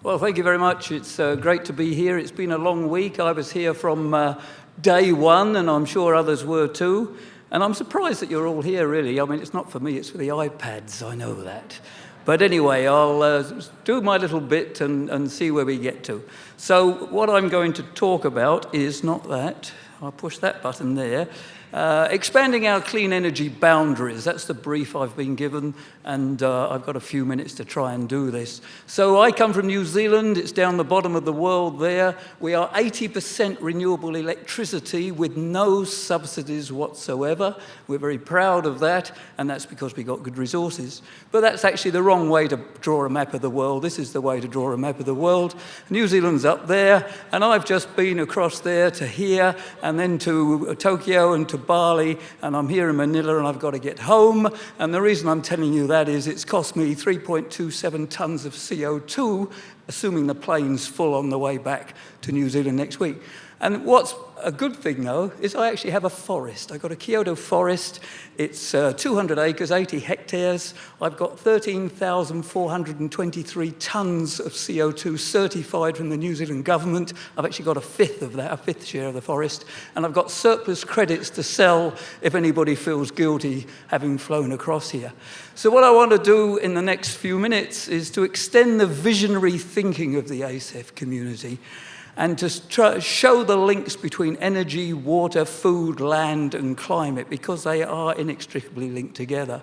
Well, thank you very much. It's great to be here. It's been a long week. I was here from day one, and I'm sure others were too. And I'm surprised that you're all here, really. I mean, it's not for me, it's for the iPads, I know that. But anyway, I'll do my little bit and see where we get to. So what I'm going to talk about is not that. I'll push that button there. Expanding our clean energy boundaries. That's the brief I've been given, and I've got a few minutes to try and do this. So I come from New Zealand. It's down the bottom of the world there. We are 80% renewable electricity with no subsidies whatsoever. We're very proud of that, and that's because we got good resources. But that's actually the wrong way to draw a map of the world. This is the way to draw a map of the world. New Zealand's up there, and I've just been across there to here, and then to Tokyo and to Bali, and I'm here in Manila, and I've got to get home. And the reason I'm telling you that is it's cost me 3.27 tons of CO2, assuming the plane's full on the way back to New Zealand next week. And what's a good thing, though, is I actually have a forest. I've got a Kyoto forest. It's 200 acres, 80 hectares. I've got 13,423 tons of CO2 certified from the New Zealand government. I've actually got a fifth of that, a fifth share of the forest. And I've got surplus credits to sell if anybody feels guilty having flown across here. So what I want to do in the next few minutes is to extend the visionary thinking of the ACEF community and to show the links between energy, water, food, land, and climate, because they are inextricably linked together.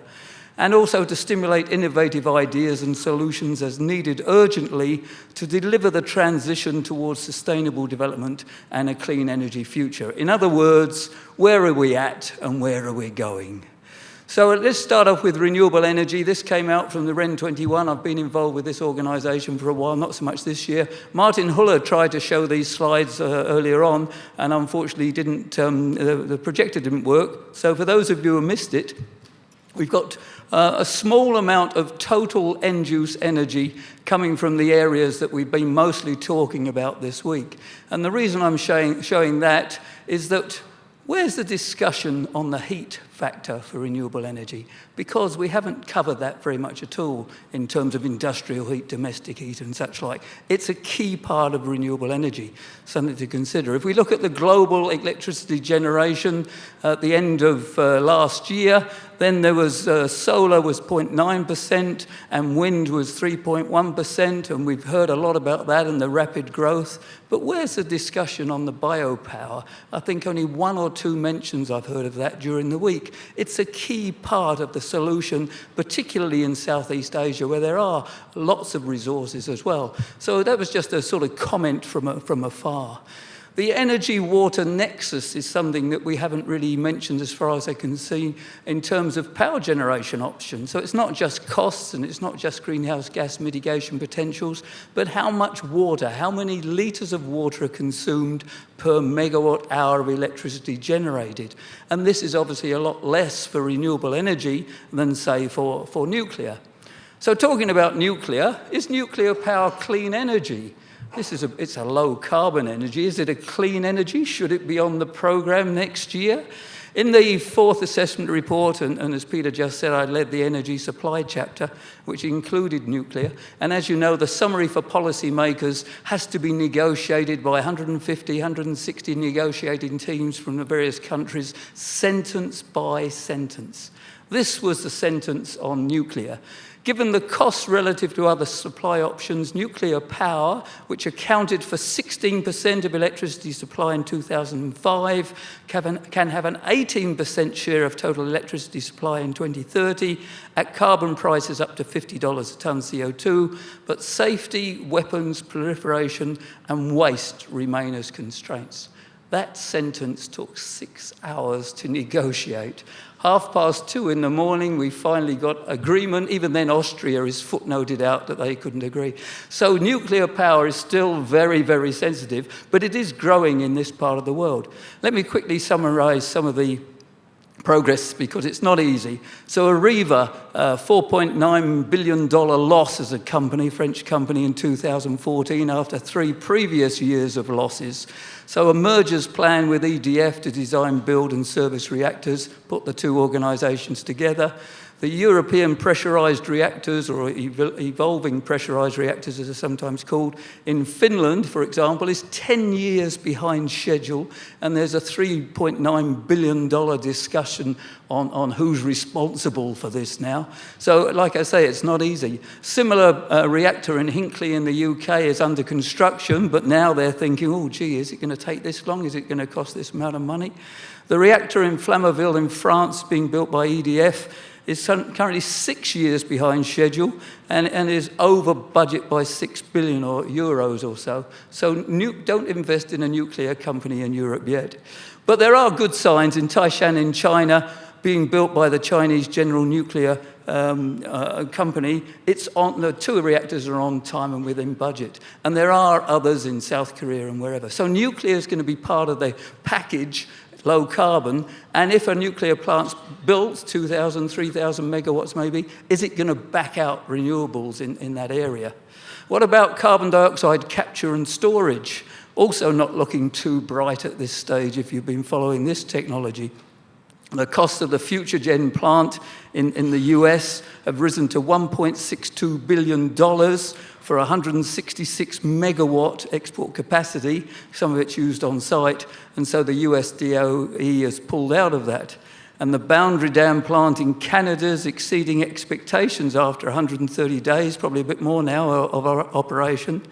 And also to stimulate innovative ideas and solutions as needed urgently to deliver the transition towards sustainable development and a clean energy future. In other words, where are we at and where are we going? So let's start off with renewable energy. This came out from the REN 21. I've been involved with this organisation for a while, not so much this year. Martin Huller tried to show these slides earlier on, and unfortunately the projector didn't work. So for those of you who missed it, we've got a small amount of total end-use energy coming from the areas that we've been mostly talking about this week. And the reason I'm showing that is that where's the discussion on the heat factor for renewable energy? Because we haven't covered that very much at all in terms of industrial heat, domestic heat, and such like. It's a key part of renewable energy, something to consider. If we look at the global electricity generation at the end of last year, then there was solar was 0.9% and wind was 3.1%, and we've heard a lot about that and the rapid growth. But where's the discussion on the biopower? I think only one or two mentions I've heard of that during the week. It's a key part of the solution, particularly in Southeast Asia, where there are lots of resources as well. So that was just a sort of comment from afar. The energy-water nexus is something that we haven't really mentioned as far as I can see in terms of power generation options. So it's not just costs and it's not just greenhouse gas mitigation potentials, but how much water, how many litres of water are consumed per megawatt hour of electricity generated. And this is obviously a lot less for renewable energy than, say, for nuclear. So talking about nuclear, is nuclear power clean energy? It's a low carbon energy. Is it a clean energy? Should it be on the program next year? In the fourth assessment report, and as Peter just said, I led the energy supply chapter, which included nuclear. And as you know, the summary for policymakers has to be negotiated by 150, 160 negotiating teams from the various countries, sentence by sentence. This was the sentence on nuclear. Given the costs relative to other supply options, nuclear power, which accounted for 16% of electricity supply in 2005, can have an 18% share of total electricity supply in 2030 at carbon prices up to $50 a tonne CO2, but safety, weapons, proliferation, and waste remain as constraints. That sentence took 6 hours to negotiate. 2:30 in the morning, we finally got agreement. Even then, Austria is footnoted out that they couldn't agree. So nuclear power is still very, very sensitive, but it is growing in this part of the world. Let me quickly summarize some of the progress, because it's not easy. So Areva, $4.9 billion loss as a company, French company in 2014 after 3 previous years of losses. So a merger's plan with EDF to design, build and service reactors, put the two organisations together. The European pressurized reactors, or evolving pressurized reactors as they're sometimes called, in Finland, for example, is 10 years behind schedule, and there's a $3.9 billion discussion on who's responsible for this now. So, like I say, it's not easy. Similar reactor in Hinkley in the UK is under construction, but now they're thinking, oh, gee, is it going to take this long? Is it going to cost this amount of money? The reactor in Flamanville in France, being built by EDF, is currently 6 years behind schedule and is over budget by 6 billion euros or so. So don't invest in a nuclear company in Europe yet. But there are good signs in Taishan in China, being built by the Chinese General Nuclear company. The 2 reactors are on time and within budget. And there are others in South Korea and wherever. So nuclear is going to be part of the package, low carbon, and if a nuclear plant's built, 2,000, 3,000 megawatts maybe, is it going to back out renewables in that area? What about carbon dioxide capture and storage? Also not looking too bright at this stage if you've been following this technology. The cost of the future gen plant in the US have risen to $1.62 billion for 166 megawatt export capacity. Some of it's used on site, and so the US DOE has pulled out of that. And the Boundary Dam plant in Canada is exceeding expectations after 130 days, probably a bit more now, of our operation.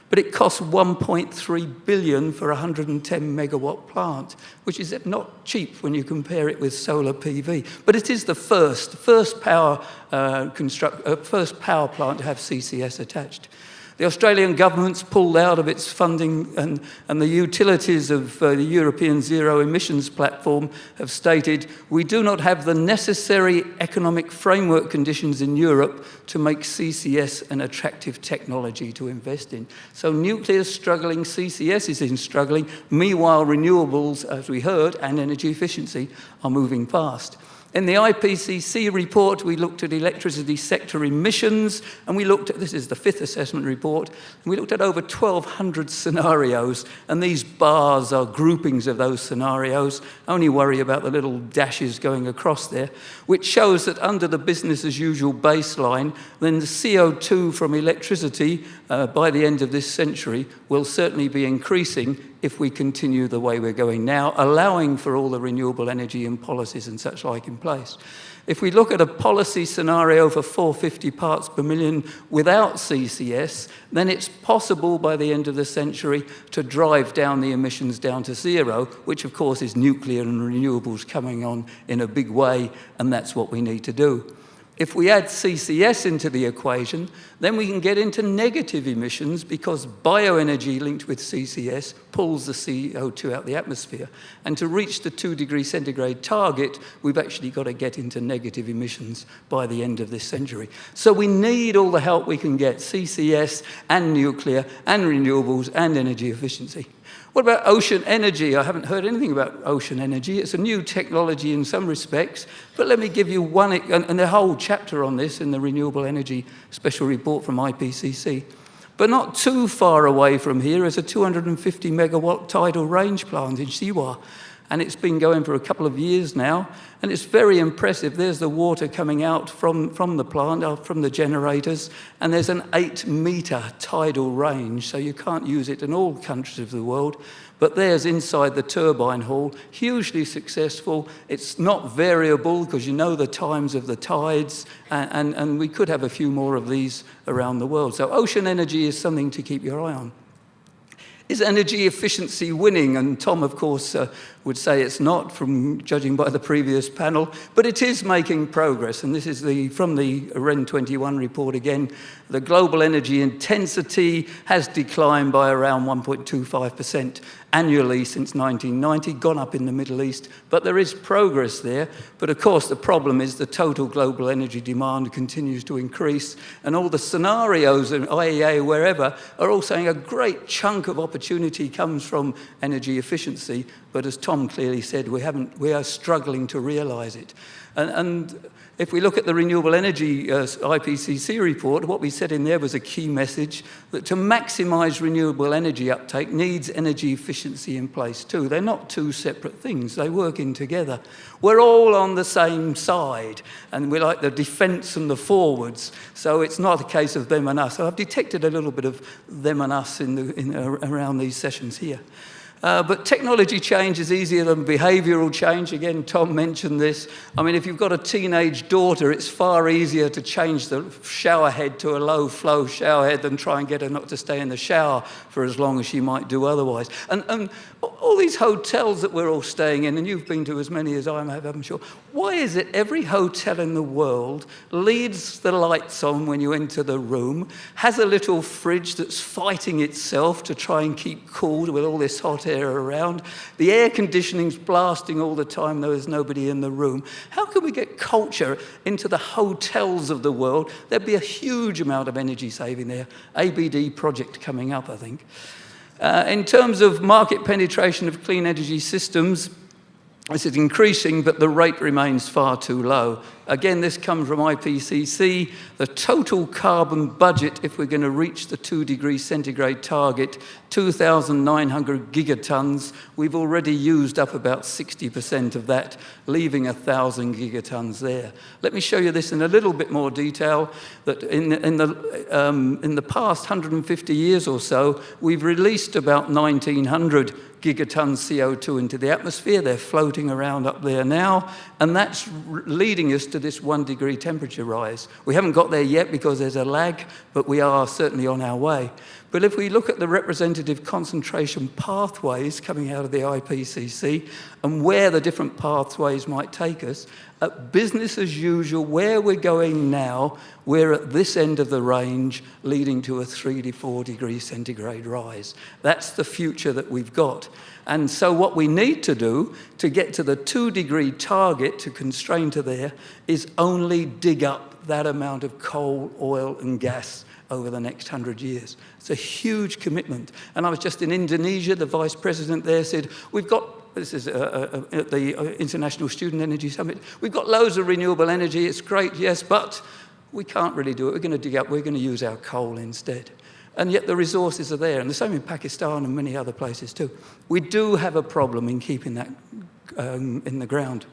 But it costs $1.3 billion for a 110 megawatt plant, which is not cheap when you compare it with solar PV. But it is the first power plant to have CCS attached. The Australian government's pulled out of its funding, and the utilities of the European Zero Emissions Platform have stated, we do not have the necessary economic framework conditions in Europe to make CCS an attractive technology to invest in. So nuclear is struggling, CCS is struggling, meanwhile renewables, as we heard, and energy efficiency are moving fast. In the IPCC report, we looked at electricity sector emissions, and we looked at, this is the 5th assessment report, and we looked at over 1,200 scenarios, and these bars are groupings of those scenarios. Only worry about the little dashes going across there, which shows that under the business as usual baseline, then the CO2 from electricity by the end of this century will certainly be increasing if we continue the way we're going now, allowing for all the renewable energy and policies and such like in place. If we look at a policy scenario for 450 parts per million without CCS, then it's possible by the end of the century to drive down the emissions down to zero, which of course is nuclear and renewables coming on in a big way, and that's what we need to do. If we add CCS into the equation, then we can get into negative emissions because bioenergy linked with CCS pulls the CO2 out of the atmosphere. And to reach the 2 degree centigrade target, we've actually got to get into negative emissions by the end of this century. So we need all the help we can get, CCS and nuclear and renewables and energy efficiency. What about ocean energy? I haven't heard anything about ocean energy. It's a new technology in some respects, but let me give you one, and the whole chapter on this in the Renewable Energy Special Report from IPCC. But not too far away from here is a 250 megawatt tidal range plant in Siwa. And it's been going for a couple of years now, and it's very impressive. There's the water coming out from the plant, from the generators, and there's an 8-meter tidal range, so you can't use it in all countries of the world. But there's inside the turbine hall, hugely successful. It's not variable because you know the times of the tides, and we could have a few more of these around the world. So ocean energy is something to keep your eye on. Is energy efficiency winning? And Tom, of course, would say it's not, from judging by the previous panel, but it is making progress. And this is from the REN 21 report again. The global energy intensity has declined by around 1.25% annually since 1990, gone up in the Middle East, but there is progress there. But of course, the problem is the total global energy demand continues to increase, and all the scenarios in IEA, wherever, are all saying a great chunk of opportunity comes from energy efficiency, but as Tom clearly said, we are struggling to realize it. And if we look at the Renewable Energy IPCC report, what we said in there was a key message that to maximise renewable energy uptake needs energy efficiency in place too. They're not two separate things, they work in together. We're all on the same side, and we're like the defence and the forwards, so it's not a case of them and us. So I've detected a little bit of them and us around these sessions here. But technology change is easier than behavioural change. Again, Tom mentioned this. I mean, if you've got a teenage daughter, it's far easier to change the shower head to a low-flow shower head than try and get her not to stay in the shower for as long as she might do otherwise. And all these hotels that we're all staying in, and you've been to as many as I have, I'm sure, why is it every hotel in the world leaves the lights on when you enter the room, has a little fridge that's fighting itself to try and keep cool with all this hot air around, the air conditioning's blasting all the time, though there's nobody in the room? How can we get culture into the hotels of the world? There'd be a huge amount of energy saving there. ABD project coming up, I think. In terms of market penetration of clean energy systems, this is increasing, but the rate remains far too low. Again, this comes from IPCC. The total carbon budget, if we're going to reach the 2-degree centigrade target, 2,900 gigatons, we've already used up about 60% of that, leaving 1,000 gigatons there. Let me show you this in a little bit more detail, that in the past 150 years or so, we've released about 1,900 gigatons CO2 into the atmosphere. They're floating around up there now, and that's leading us to this 1-degree temperature rise. We haven't got there yet because there's a lag, but we are certainly on our way. But if we look at the representative concentration pathways coming out of the IPCC and where the different pathways might take us, at business as usual, where we're going now, we're at this end of the range, leading to a 3 to 4 degree centigrade rise. That's the future that we've got. And so what we need to do to get to the 2-degree target, to constrain to there, is only dig up that amount of coal, oil and gas over the next 100 years. It's a huge commitment. And I was just in Indonesia, the vice president there said, we've got, this is at the International Student Energy Summit, we've got loads of renewable energy, it's great, yes, but we can't really do it. We're going to dig up, we're going to use our coal instead. And yet the resources are there, and the same in Pakistan and many other places too. We do have a problem in keeping that in the ground.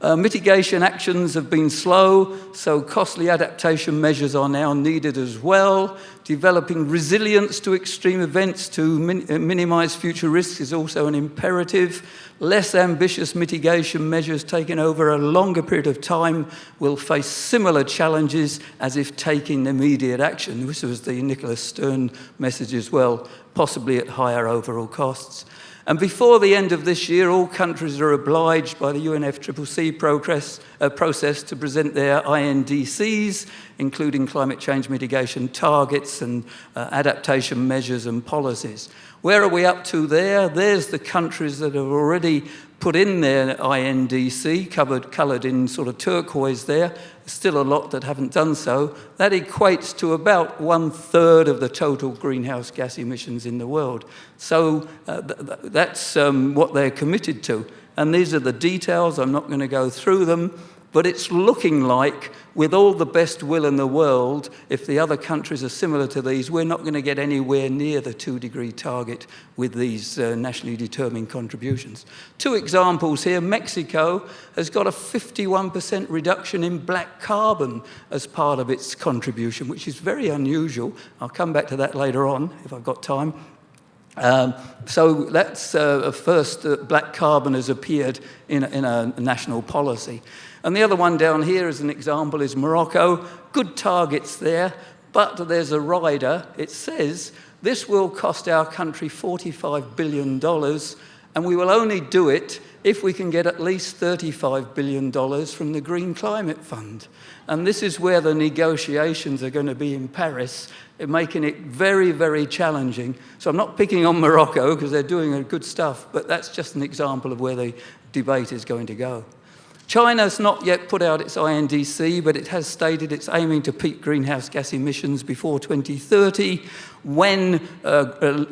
Mitigation actions have been slow, so costly adaptation measures are now needed as well. Developing resilience to extreme events to minimise future risks is also an imperative. Less ambitious mitigation measures taken over a longer period of time will face similar challenges as if taking immediate action. This was the Nicholas Stern message as well, possibly at higher overall costs. And before the end of this year, all countries are obliged by the UNFCCC process to present their INDCs, including climate change mitigation targets and adaptation measures and policies. Where are we up to there? There's the countries that have already put in their INDC, coloured in sort of turquoise there. Still a lot that haven't done so. That equates to about 1/3 of the total greenhouse gas emissions in the world. So that's what they're committed to. And these are the details. I'm not going to go through them. But it's looking like, with all the best will in the world, if the other countries are similar to these, we're not going to get anywhere near the 2-degree target with these nationally determined contributions. 2 examples here. Mexico has got a 51% reduction in black carbon as part of its contribution, which is very unusual. I'll come back to that later on, if I've got time. So that's a first that black carbon has appeared in a national policy. And the other one down here as an example is Morocco. Good targets there, but there's a rider. It says this will cost our country $45 billion, and we will only do it if we can get at least $35 billion from the Green Climate Fund. And this is where the negotiations are going to be in Paris, making it very, very challenging. So I'm not picking on Morocco because they're doing good stuff, but that's just an example of where the debate is going to go. China's not yet put out its INDC, but it has stated it's aiming to peak greenhouse gas emissions before 2030, when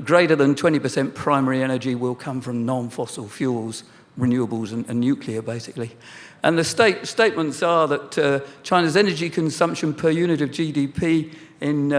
greater than 20% primary energy will come from non-fossil fuels, renewables and nuclear, basically. And the statements are that China's energy consumption per unit of GDP in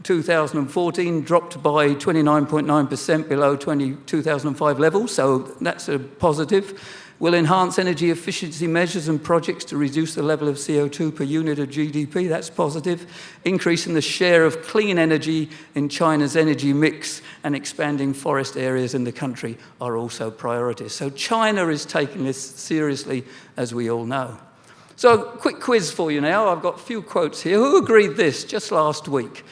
2014 dropped by 29.9% below 2005 levels, so that's a positive. Will enhance energy efficiency measures and projects to reduce the level of CO2 per unit of GDP, that's positive. Increasing the share of clean energy in China's energy mix and expanding forest areas in the country are also priorities. So China is taking this seriously, as we all know. So a quick quiz for you now. I've got a few quotes here. Who agreed this just last week?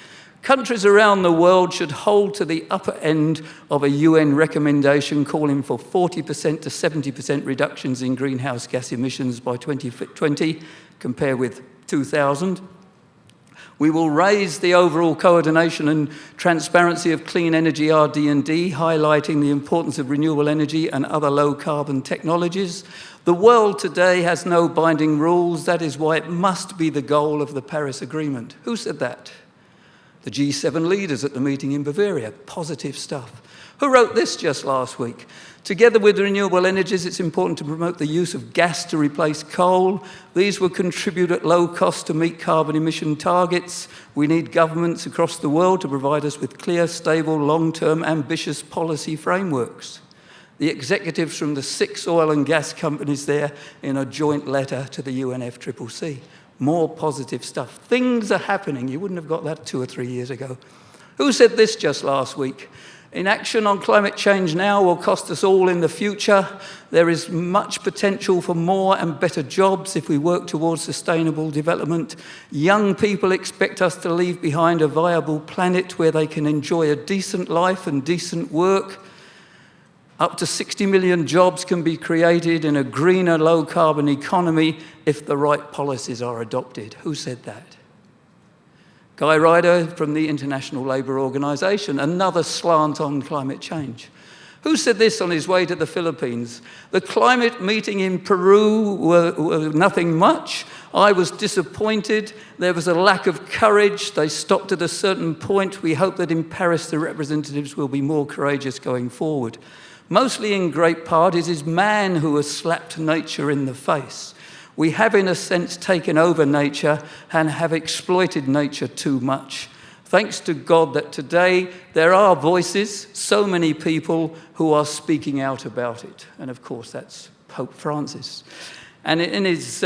Countries around the world should hold to the upper end of a UN recommendation calling for 40% to 70% reductions in greenhouse gas emissions by 2020, compared with 2000. We will raise the overall coordination and transparency of clean energy RD&D, highlighting the importance of renewable energy and other low-carbon technologies. The world today has no binding rules. That is why it must be the goal of the Paris Agreement. Who said that? The G7 leaders at the meeting in Bavaria. Positive stuff. Who wrote this just last week? Together with renewable energies, it's important to promote the use of gas to replace coal. These will contribute at low cost to meet carbon emission targets. We need governments across the world to provide us with clear, stable, long-term, ambitious policy frameworks. The executives from the 6 oil and gas companies there in a joint letter to the UNFCCC. More positive stuff. Things are happening. You wouldn't have got that 2 or 3 years ago. Who said this just last week? Inaction on climate change now will cost us all in the future. There is much potential for more and better jobs if we work towards sustainable development. Young people expect us to leave behind a viable planet where they can enjoy a decent life and decent work. Up to 60 million jobs can be created in a greener, low-carbon economy if the right policies are adopted. Who said that? Guy Ryder from the International Labour Organization, another slant on climate change. Who said this on his way to the Philippines? The climate meeting in Peru were nothing much. I was disappointed. There was a lack of courage. They stopped at a certain point. We hope that in Paris the representatives will be more courageous going forward. Mostly in great part, it is man who has slapped nature in the face. We have, in a sense, taken over nature and have exploited nature too much. Thanks to God that today there are voices, so many people who are speaking out about it. And of course, that's Pope Francis. And in his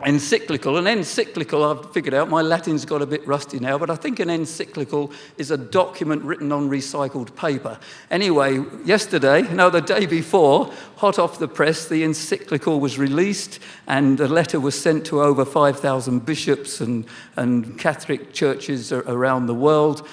encyclical, I've figured out, my Latin's got a bit rusty now, but I think an encyclical is a document written on recycled paper. Anyway, the day before, hot off the press, the encyclical was released and the letter was sent to over 5,000 bishops and Catholic churches around the world.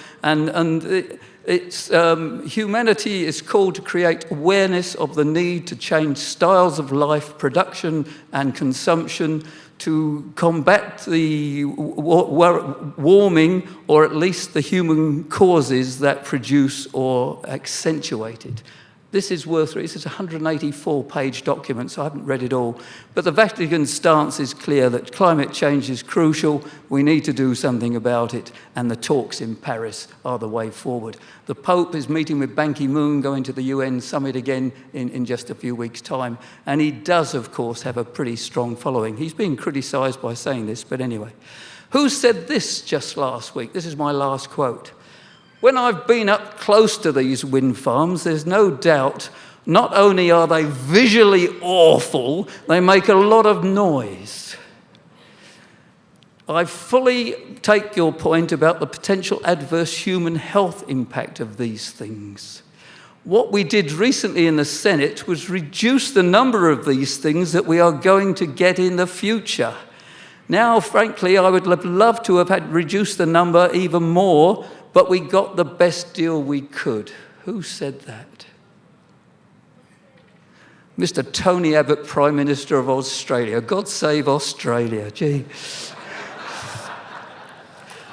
Humanity is called to create awareness of the need to change styles of life, production and consumption, to combat the warming, or at least the human causes that produce or accentuate it. This is it's a 184-page document, so I haven't read it all. But the Vatican's stance is clear that climate change is crucial, we need to do something about it, and the talks in Paris are the way forward. The Pope is meeting with Ban Ki-moon, going to the UN summit again in just a few weeks' time, and he does, of course, have a pretty strong following. He's being criticised by saying this, but anyway. Who said this just last week? This is my last quote. When I've been up close to these wind farms, there's no doubt not only are they visually awful, they make a lot of noise. I fully take your point about the potential adverse human health impact of these things. What we did recently in the Senate was reduce the number of these things that we are going to get in the future. Now, frankly, I would have loved to have had reduced the number even more, but we got the best deal we could. Who said that? Mr. Tony Abbott, Prime Minister of Australia. God save Australia, gee.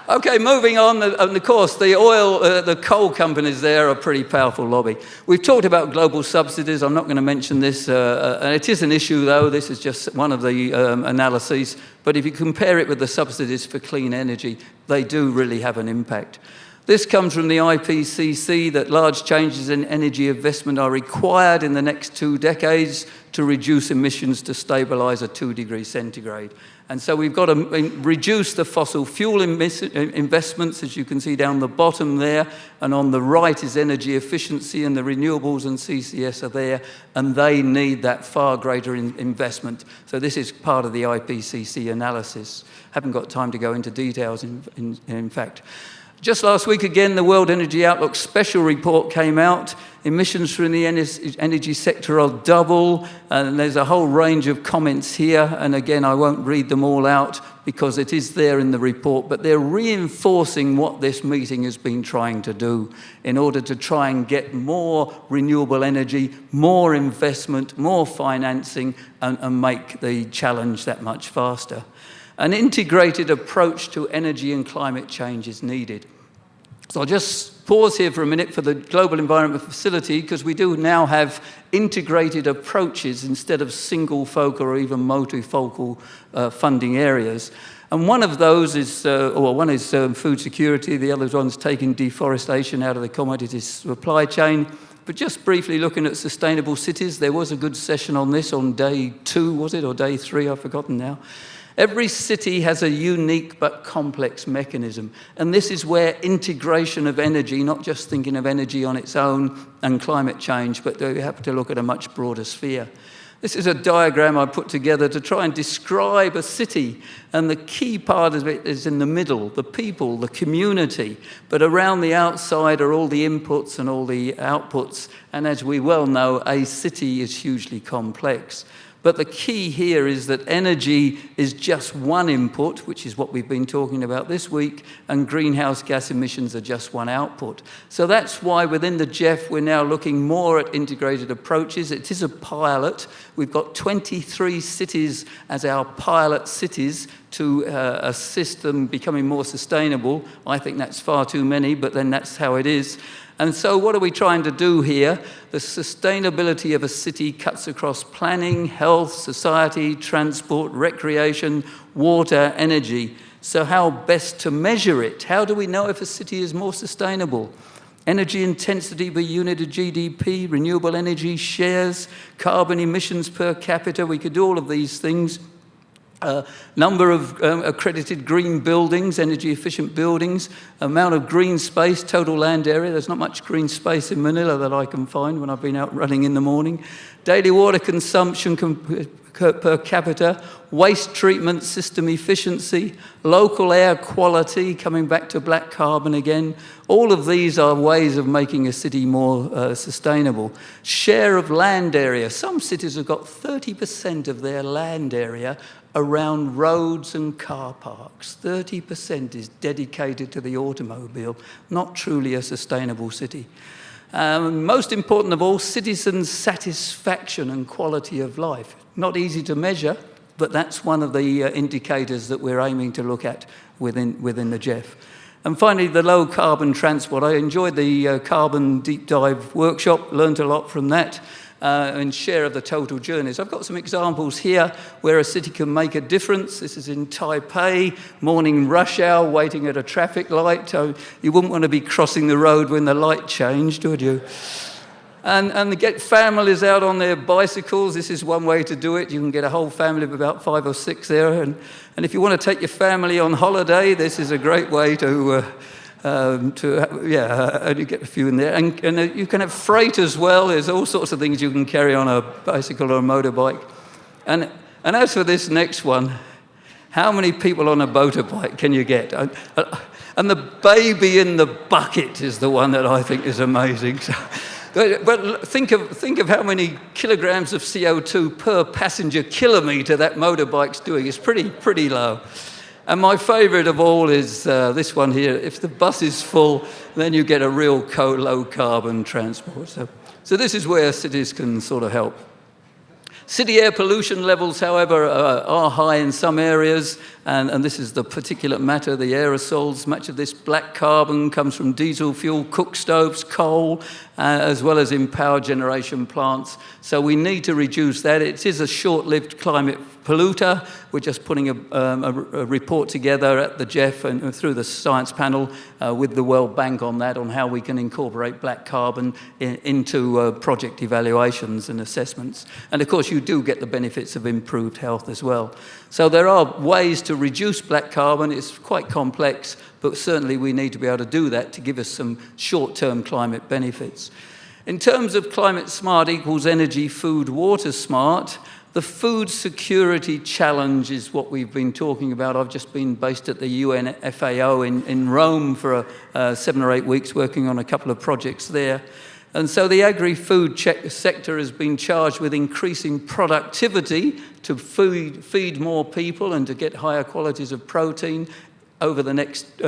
Okay, moving on, and of course, the coal companies there are a pretty powerful lobby. We've talked about global subsidies. I'm not going to mention this. It is an issue, though. This is just one of the analyses. But if you compare it with the subsidies for clean energy, they do really have an impact. This comes from the IPCC, that large changes in energy investment are required in the next 2 decades to reduce emissions to stabilise at 2 degrees centigrade. And so we've got to reduce the fossil fuel investments, as you can see down the bottom there, and on the right is energy efficiency, and the renewables and CCS are there, and they need that far greater investment. So this is part of the IPCC analysis. Haven't got time to go into details, in fact. Just last week, again, the World Energy Outlook special report came out. Emissions from the energy sector are double, and there's a whole range of comments here. And again, I won't read them all out because it is there in the report, but they're reinforcing what this meeting has been trying to do in order to try and get more renewable energy, more investment, more financing, and make the challenge that much faster. An integrated approach to energy and climate change is needed. So I'll just pause here for a minute for the Global Environment Facility, because we do now have integrated approaches instead of single focal or even multifocal funding areas. And one of those is, one is food security, the other one's taking deforestation out of the commodity supply chain. But just briefly looking at sustainable cities, there was a good session on this on day 2, was it, or day 3, I've forgotten now. Every city has a unique but complex mechanism, and this is where integration of energy, not just thinking of energy on its own and climate change, but we have to look at a much broader sphere. This is a diagram I put together to try and describe a city, and the key part of it is in the middle, the people, the community, but around the outside are all the inputs and all the outputs, and as we well know, a city is hugely complex. But the key here is that energy is just one input, which is what we've been talking about this week, and greenhouse gas emissions are just one output. So that's why within the GEF we're now looking more at integrated approaches. It is a pilot. We've got 23 cities as our pilot cities to assist them becoming more sustainable. I think that's far too many, but then that's how it is. And so what are we trying to do here? The sustainability of a city cuts across planning, health, society, transport, recreation, water, energy. So how best to measure it? How do we know if a city is more sustainable? Energy intensity per unit of GDP, renewable energy shares, carbon emissions per capita. We could do all of these things. Number of accredited green buildings, energy efficient buildings, amount of green space, total land area. There's not much green space in Manila that I can find when I've been out running in the morning. Daily water consumption per capita, waste treatment system efficiency, local air quality, coming back to black carbon again. All of these are ways of making a city more sustainable. Share of land area. Some cities have got 30% of their land area around roads and car parks. 30% is dedicated to the automobile, not truly a sustainable city. Most important of all, citizen satisfaction and quality of life. Not easy to measure, but that's one of the indicators that we're aiming to look at within the GEF. And finally, the low carbon transport. I enjoyed the carbon deep dive workshop, learned a lot from that. And share of the total journeys. I've got some examples here where a city can make a difference. This is in Taipei, morning rush hour, waiting at a traffic light. You wouldn't want to be crossing the road when the light changed, would you? And get families out on their bicycles. This is one way to do it. You can get a whole family of about 5 or 6 there. And if you want to take your family on holiday, this is a great way to you get a few in there. And you can have freight as well. There's all sorts of things you can carry on a bicycle or a motorbike. And as for this next one, how many people on a motorbike can you get? And the baby in the bucket is the one that I think is amazing. But think of how many kilograms of CO2 per passenger kilometre that motorbike's doing. It's pretty low. And my favourite of all is this one here. If the bus is full, then you get a real low-carbon transport. So this is where cities can sort of help. City air pollution levels, however, are high in some areas, and this is the particulate matter, the aerosols. Much of this black carbon comes from diesel fuel, cook stoves, coal, as well as in power generation plants. So we need to reduce that. It is a short-lived climate polluter. We're just putting a report together at the GEF and through the science panel with the World Bank on that, on how we can incorporate black carbon into project evaluations and assessments. And of course, you do get the benefits of improved health as well. So there are ways to reduce black carbon. It's quite complex, but certainly we need to be able to do that to give us some short-term climate benefits. In terms of climate smart equals energy, food, water smart, the food security challenge is what we've been talking about. I've just been based at the UN FAO in Rome for 7 or 8 weeks working on a couple of projects there. And so the agri-food sector has been charged with increasing productivity to feed more people and to get higher qualities of protein over the next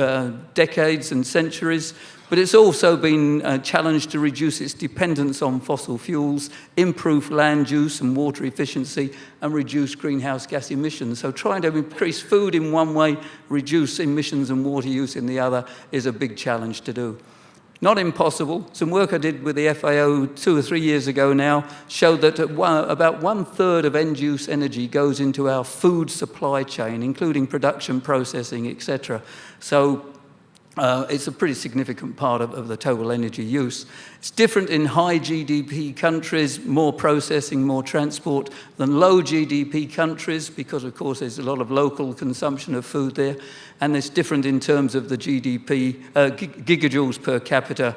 decades and centuries. But it's also been challenged to reduce its dependence on fossil fuels, improve land use and water efficiency, and reduce greenhouse gas emissions. So trying to increase food in one way, reduce emissions and water use in the other is a big challenge to do. Not impossible. Some work I did with the FAO 2 or 3 years ago now showed that about 1/3 of end-use energy goes into our food supply chain, including production, processing, etc. So it's a pretty significant part of the total energy use. It's different in high GDP countries, more processing, more transport, than low GDP countries, because of course there's a lot of local consumption of food there. And it's different in terms of the GDP, gigajoules per capita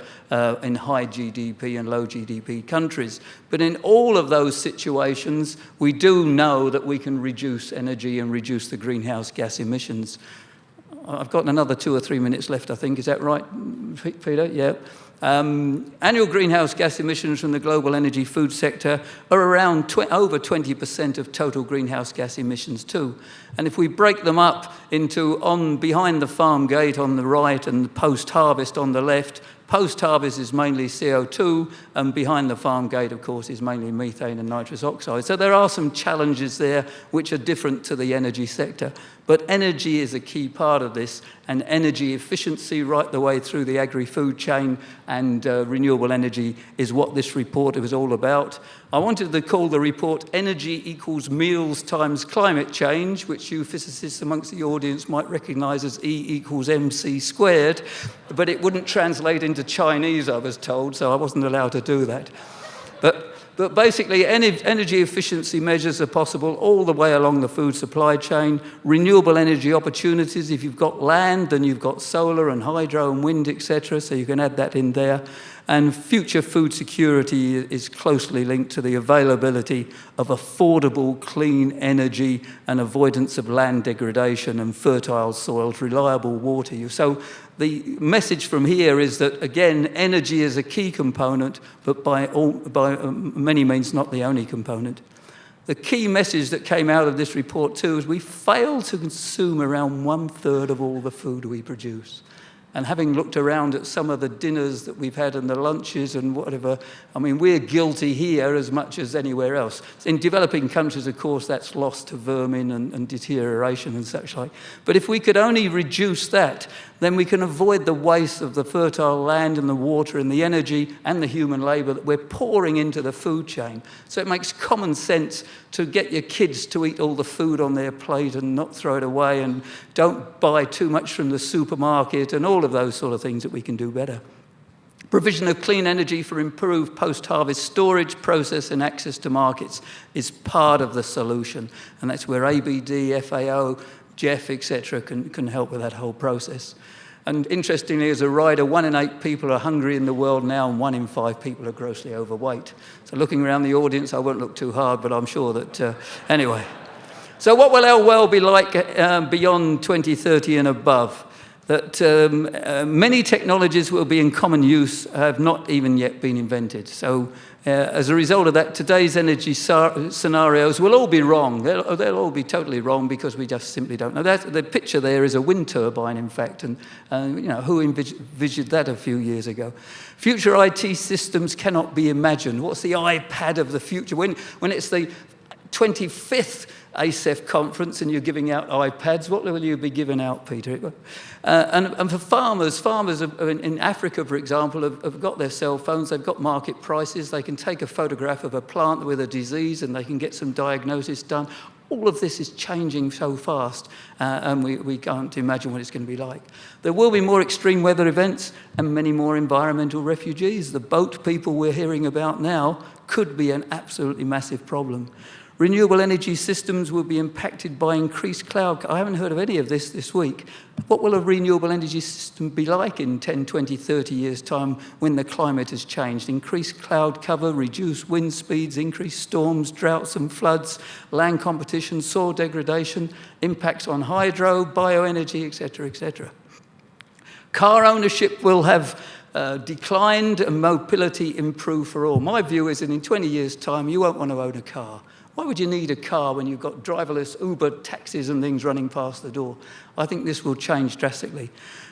in high GDP and low GDP countries. But in all of those situations, we do know that we can reduce energy and reduce the greenhouse gas emissions. I've got another 2 or 3 minutes left, I think. Is that right, Peter? Yeah. Annual greenhouse gas emissions from the global energy food sector are around over 20% of total greenhouse gas emissions too. And if we break them up into behind the farm gate on the right and post-harvest on the left, post-harvest is mainly CO2, and behind the farm gate, of course, is mainly methane and nitrous oxide. So there are some challenges there which are different to the energy sector. But energy is a key part of this, and energy efficiency right the way through the agri-food chain and renewable energy is what this report was all about. I wanted to call the report Energy Equals Meals Times Climate Change, which you physicists amongst the audience might recognise as E equals MC squared, but it wouldn't translate into Chinese, I was told, so I wasn't allowed to do that. But basically, energy efficiency measures are possible all the way along the food supply chain. Renewable energy opportunities, if you've got land, then you've got solar and hydro and wind, etc., so you can add that in there. And future food security is closely linked to the availability of affordable, clean energy and avoidance of land degradation and fertile soils, reliable water use. So the message from here is that, again, energy is a key component, but by many means not the only component. The key message that came out of this report too is we fail to consume around 1/3 of all the food we produce. And having looked around at some of the dinners that we've had and the lunches and whatever, I mean, we're guilty here as much as anywhere else. In developing countries, of course, that's lost to vermin and deterioration and such like. But if we could only reduce that, then we can avoid the waste of the fertile land and the water and the energy and the human labour that we're pouring into the food chain. So it makes common sense to get your kids to eat all the food on their plate and not throw it away, and don't buy too much from the supermarket, and all of those sort of things that we can do better. Provision of clean energy for improved post-harvest storage, process and access to markets is part of the solution. And that's where ABD, FAO, GEF, etc. can help with that whole process. And interestingly, as a rider, 1 in 8 people are hungry in the world now, and 1 in 5 people are grossly overweight. So looking around the audience, I won't look too hard, but I'm sure that, anyway. So what will our world be like beyond 2030 and above? That many technologies will be in common use have not even yet been invented. So as a result of that, today's energy scenarios will all be wrong. They'll all be totally wrong because we just simply don't know. The picture there is a wind turbine, in fact, and you know, who envisioned that a few years ago? Future IT systems cannot be imagined. What's the iPad of the future? When it's the 25th ACEF conference and you're giving out iPads, what will you be giving out, Peter? And for farmers in Africa, for example, have got their cell phones, they've got market prices, they can take a photograph of a plant with a disease and they can get some diagnosis done All of this is changing so fast, and we can't imagine what it's going to be like. There will be more extreme weather events and many more environmental refugees. The boat people we're hearing about now could be an absolutely massive problem. Renewable energy systems will be impacted by increased cloud. I haven't heard of any of this week. What will a renewable energy system be like in 10, 20, 30 years' time when the climate has changed? Increased cloud cover, reduced wind speeds, increased storms, droughts and floods, land competition, soil degradation, impacts on hydro, bioenergy, etc., etc. Car ownership will have declined and mobility improved for all. My view is that in 20 years' time, you won't want to own a car. Why would you need a car when you've got driverless Uber taxis and things running past the door? I think this will change drastically.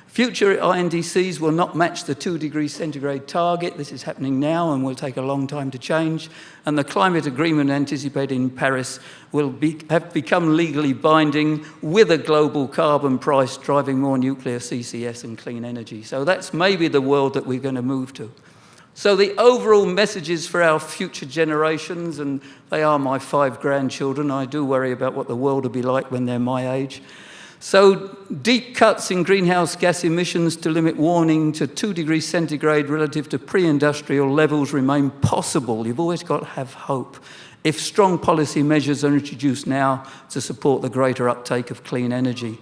Future INDCs will not match the 2 degrees centigrade target. This is happening now and will take a long time to change. And the climate agreement anticipated in Paris will have become legally binding with a global carbon price driving more nuclear, CCS and clean energy. So that's maybe the world that we're going to move to. So the overall messages for our future generations, and they are my 5 grandchildren, I do worry about what the world will be like when they're my age. So deep cuts in greenhouse gas emissions to limit warming to 2 degrees centigrade relative to pre-industrial levels remain possible. You've always got to have hope if strong policy measures are introduced now to support the greater uptake of clean energy.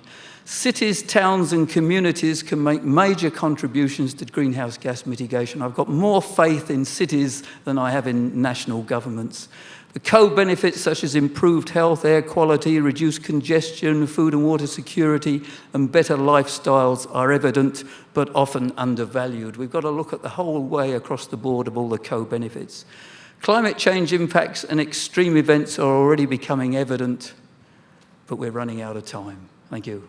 Cities, towns and communities can make major contributions to greenhouse gas mitigation. I've got more faith in cities than I have in national governments. The co-benefits such as improved health, air quality, reduced congestion, food and water security and better lifestyles are evident but often undervalued. We've got to look at the whole way across the board of all the co-benefits. Climate change impacts and extreme events are already becoming evident, but we're running out of time. Thank you.